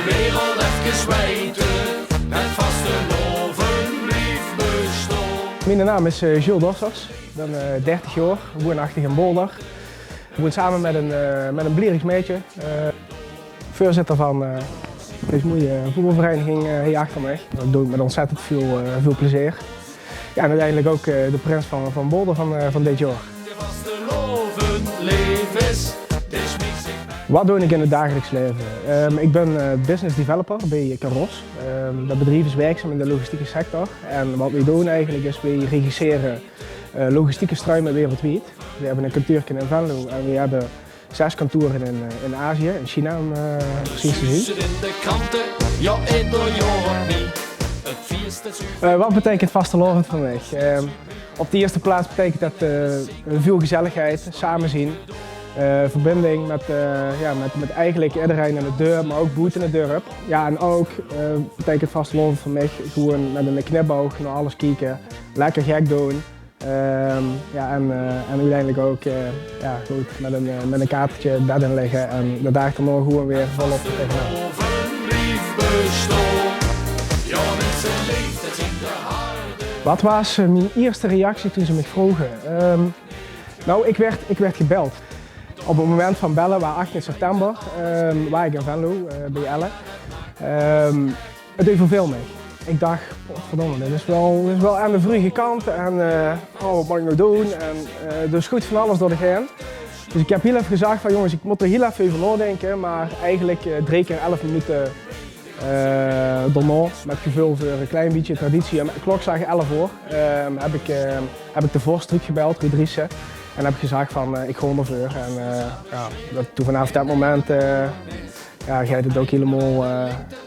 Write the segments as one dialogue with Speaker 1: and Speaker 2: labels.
Speaker 1: wereld even weten, het vasteloven blijft bestaan.
Speaker 2: Mijn naam is Jules Dossers, ik ben 30 jaar, woonachtig in Boulder. Ik woon samen met een Blieriks meisje, voorzitter van deze mooie voetbalvereniging hier achter mij. Dat doe ik met ontzettend veel plezier. Ja, en uiteindelijk ook de prins van Boulder van dit jaar. Wat doe ik in het dagelijks leven? Ik ben business developer bij Caros. Dat bedrijf is werkzaam in de logistieke sector. En wat we doen eigenlijk is, we regisseren logistieke struimen wereldwijd. We hebben een kantoortje in Venlo en we hebben 6 kantoren in Azië, in China om precies te zien. Wat betekent vastelovend voor mij? Op de eerste plaats betekent dat veel gezelligheid, samenzien. Verbinding met eigenlijk iedereen in de deur, maar ook buiten de deur. Ja, en ook betekent vastelovend voor mij gewoon met een knipoog naar alles kijken, lekker gek doen. En uiteindelijk ook goed, met een kaartje bed in liggen en de dag erna gewoon weer volop tegenaan. Wat was mijn eerste reactie toen ze me vroegen? Nou, ik werd gebeld. Op het moment van bellen, waar 18 september, waar ik in Venlo, bij Elle. Het deed veel mee. Ik dacht, verdomme, dit is wel aan de vroege kant en wat moet ik nou doen? En er is goed van alles door de heen. Dus ik heb heel even gezegd van jongens, ik moet er heel even over nadenken, maar eigenlijk 3 keer 11 minuten daarna, met gevuld voor een klein beetje traditie. De klok zag 11 uur, heb ik de voorst gebeld, Riedriesse. En heb ik gezegd van ik ga ervoor. En toen vanaf dat moment ga je het ook helemaal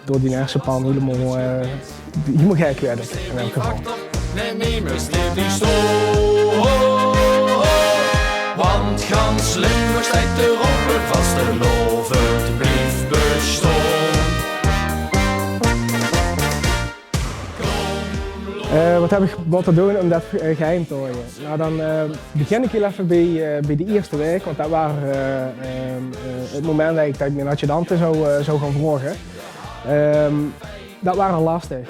Speaker 2: door die hersenpan helemaal gek werden in elk geval.
Speaker 1: Want gans Limburg staat erop het vastelovend blijft bestaan.
Speaker 2: Wat heb ik wat te doen om dat geheim te houden? Nou, dan begin ik heel even bij de eerste week, want dat was het moment dat ik mijn adjudanten zou gaan vragen. Dat was al lastig.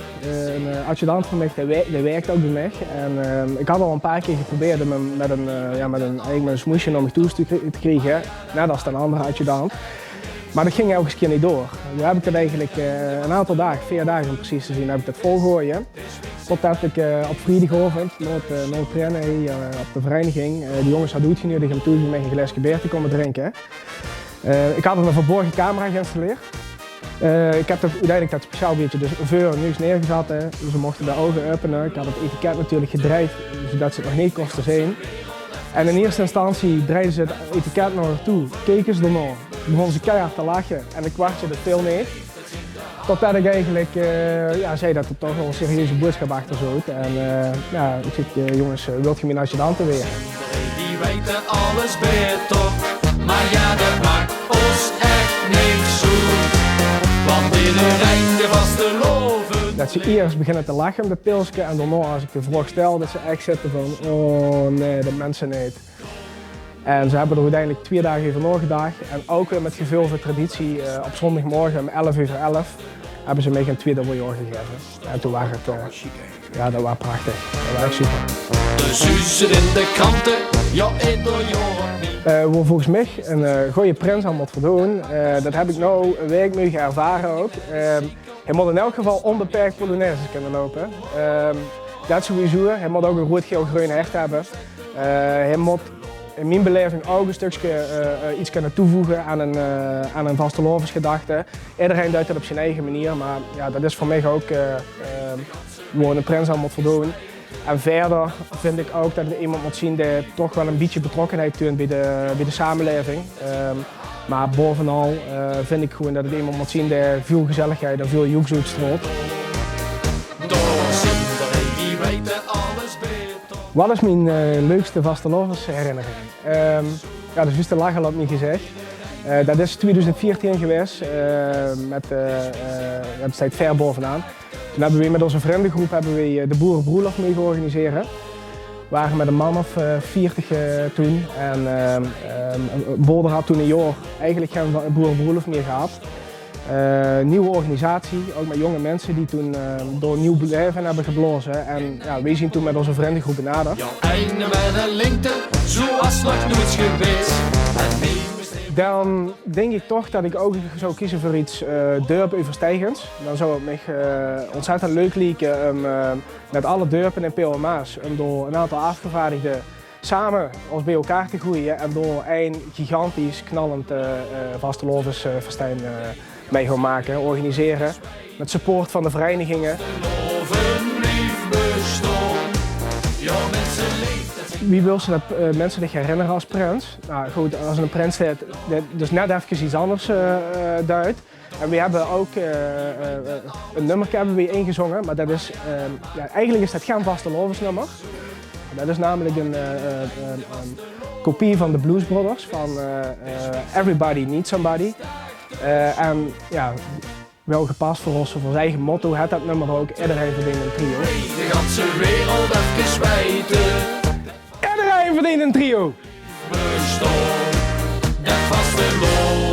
Speaker 2: Een adjudant van mij die werkt ook bij mij. En ik had al een paar keer geprobeerd om met een smoesje naar me toe te krijgen, net als een andere adjudant. Maar dat ging elke keer niet door. Nu heb ik het eigenlijk een aantal dagen, 4 dagen om precies te zien, heb ik het volgooien. Totdat ik op vrijdagavond naar het trainen hier op de vereniging, de jongens hadden uitgenodigd om toen met een glaasje bier te komen drinken. Ik had een verborgen camera geïnstalleerd. Ik heb uiteindelijk dat speciaal biertje dus voor nieuws neergezet. Dus ze mochten de ogen openen. Ik had het etiket natuurlijk gedraaid, zodat ze het nog niet kosten zien. En in eerste instantie draaiden ze het etiket naar haar toe, keken ze ernaar, begonnen ze keihard te lachen en een kwartje dat veel mee. Totdat ik eigenlijk zei dat er toch wel een serieuze boodschap achter zat. En ik zeg, jongens, wilt je mijn adjudanten weer?
Speaker 1: Die weten alles beter, maar ja, dat maakt ons echt niks uit. Want iedereen de vasteloven.
Speaker 2: Dat ze eerst beginnen te lachen om dat pilsje en daarna als ik de vraag stel, dat ze echt zitten van, oh nee, dat mensen niet. En ze hebben er uiteindelijk 2 dagen over nagedacht en ook weer met gevulde traditie op zondagmorgen om 11:11 hebben ze mij een tweede jaar gegeven. En toen was het, dat was prachtig, dat was echt super.
Speaker 1: De zussen in de kranten, ja ieder jaar niet.
Speaker 2: Waar volgens mij een goede prins aan moet voldoen, dat heb ik nu een week mee ervaren ook. Hij moet in elk geval onbeperkt Polonaise kunnen lopen. Dat sowieso, hij moet ook een rood-geel-groen hert hebben. Hij moet in mijn beleving ook een stukje iets kunnen toevoegen aan een vastelovensgedachte. Iedereen doet dat op zijn eigen manier, maar ja, dat is voor mij ook waar een prins aan moet voldoen. En verder vind ik ook dat er iemand moet zien die toch wel een beetje betrokkenheid toont bij de samenleving. Maar bovenal vind ik gewoon dat het iemand moet zien die veel gezelligheid en veel joeks uitstraalt. Wat is mijn leukste vastelovendsherinnering? Dat is juist te lachen, had niet gezegd. Dat is 2014 geweest, met het staat ver bovenaan. Toen hebben we met onze vriendengroep de Boerenbroelof mee georganiseerd. We waren met een man of 40 toen. En Boulder had toen een jaar eigenlijk geen Boerenbroelof meer gehad. Nieuwe organisatie, ook met jonge mensen die toen door een nieuw leven hebben geblazen. En ja, wij zien toen met onze vriendengroep benaderd.
Speaker 1: Jouw einde met een lengte, zoals nog nooit geweest.
Speaker 2: Dan denk ik toch dat ik ook zou kiezen voor iets dorpoverstijgends. Dan zou het me ontzettend leuk lijken om met alle dorpen en POMA's om door een aantal afgevaardigden samen ons bij elkaar te groeien en door een gigantisch knallend vastelovensfestijn mee gaan maken, organiseren. Met support van de verenigingen. Wie wil ze dat mensen zich herinneren als prins? Nou goed, als een prins staat, dus net even iets anders duidt. En we hebben ook een nummer hebben we ingezongen, maar dat is, ja, eigenlijk is dat geen vastelovensnummer. Dat is namelijk een kopie van de Blues Brothers van Everybody Needs Somebody. En ja, wel gepast voor ons eigen motto, het dat nummer ook, iedereen verdient een trio.
Speaker 1: De ganse wereld even weten.
Speaker 2: Iedereen verdient een trio!
Speaker 1: Bestond, dat vastelovend.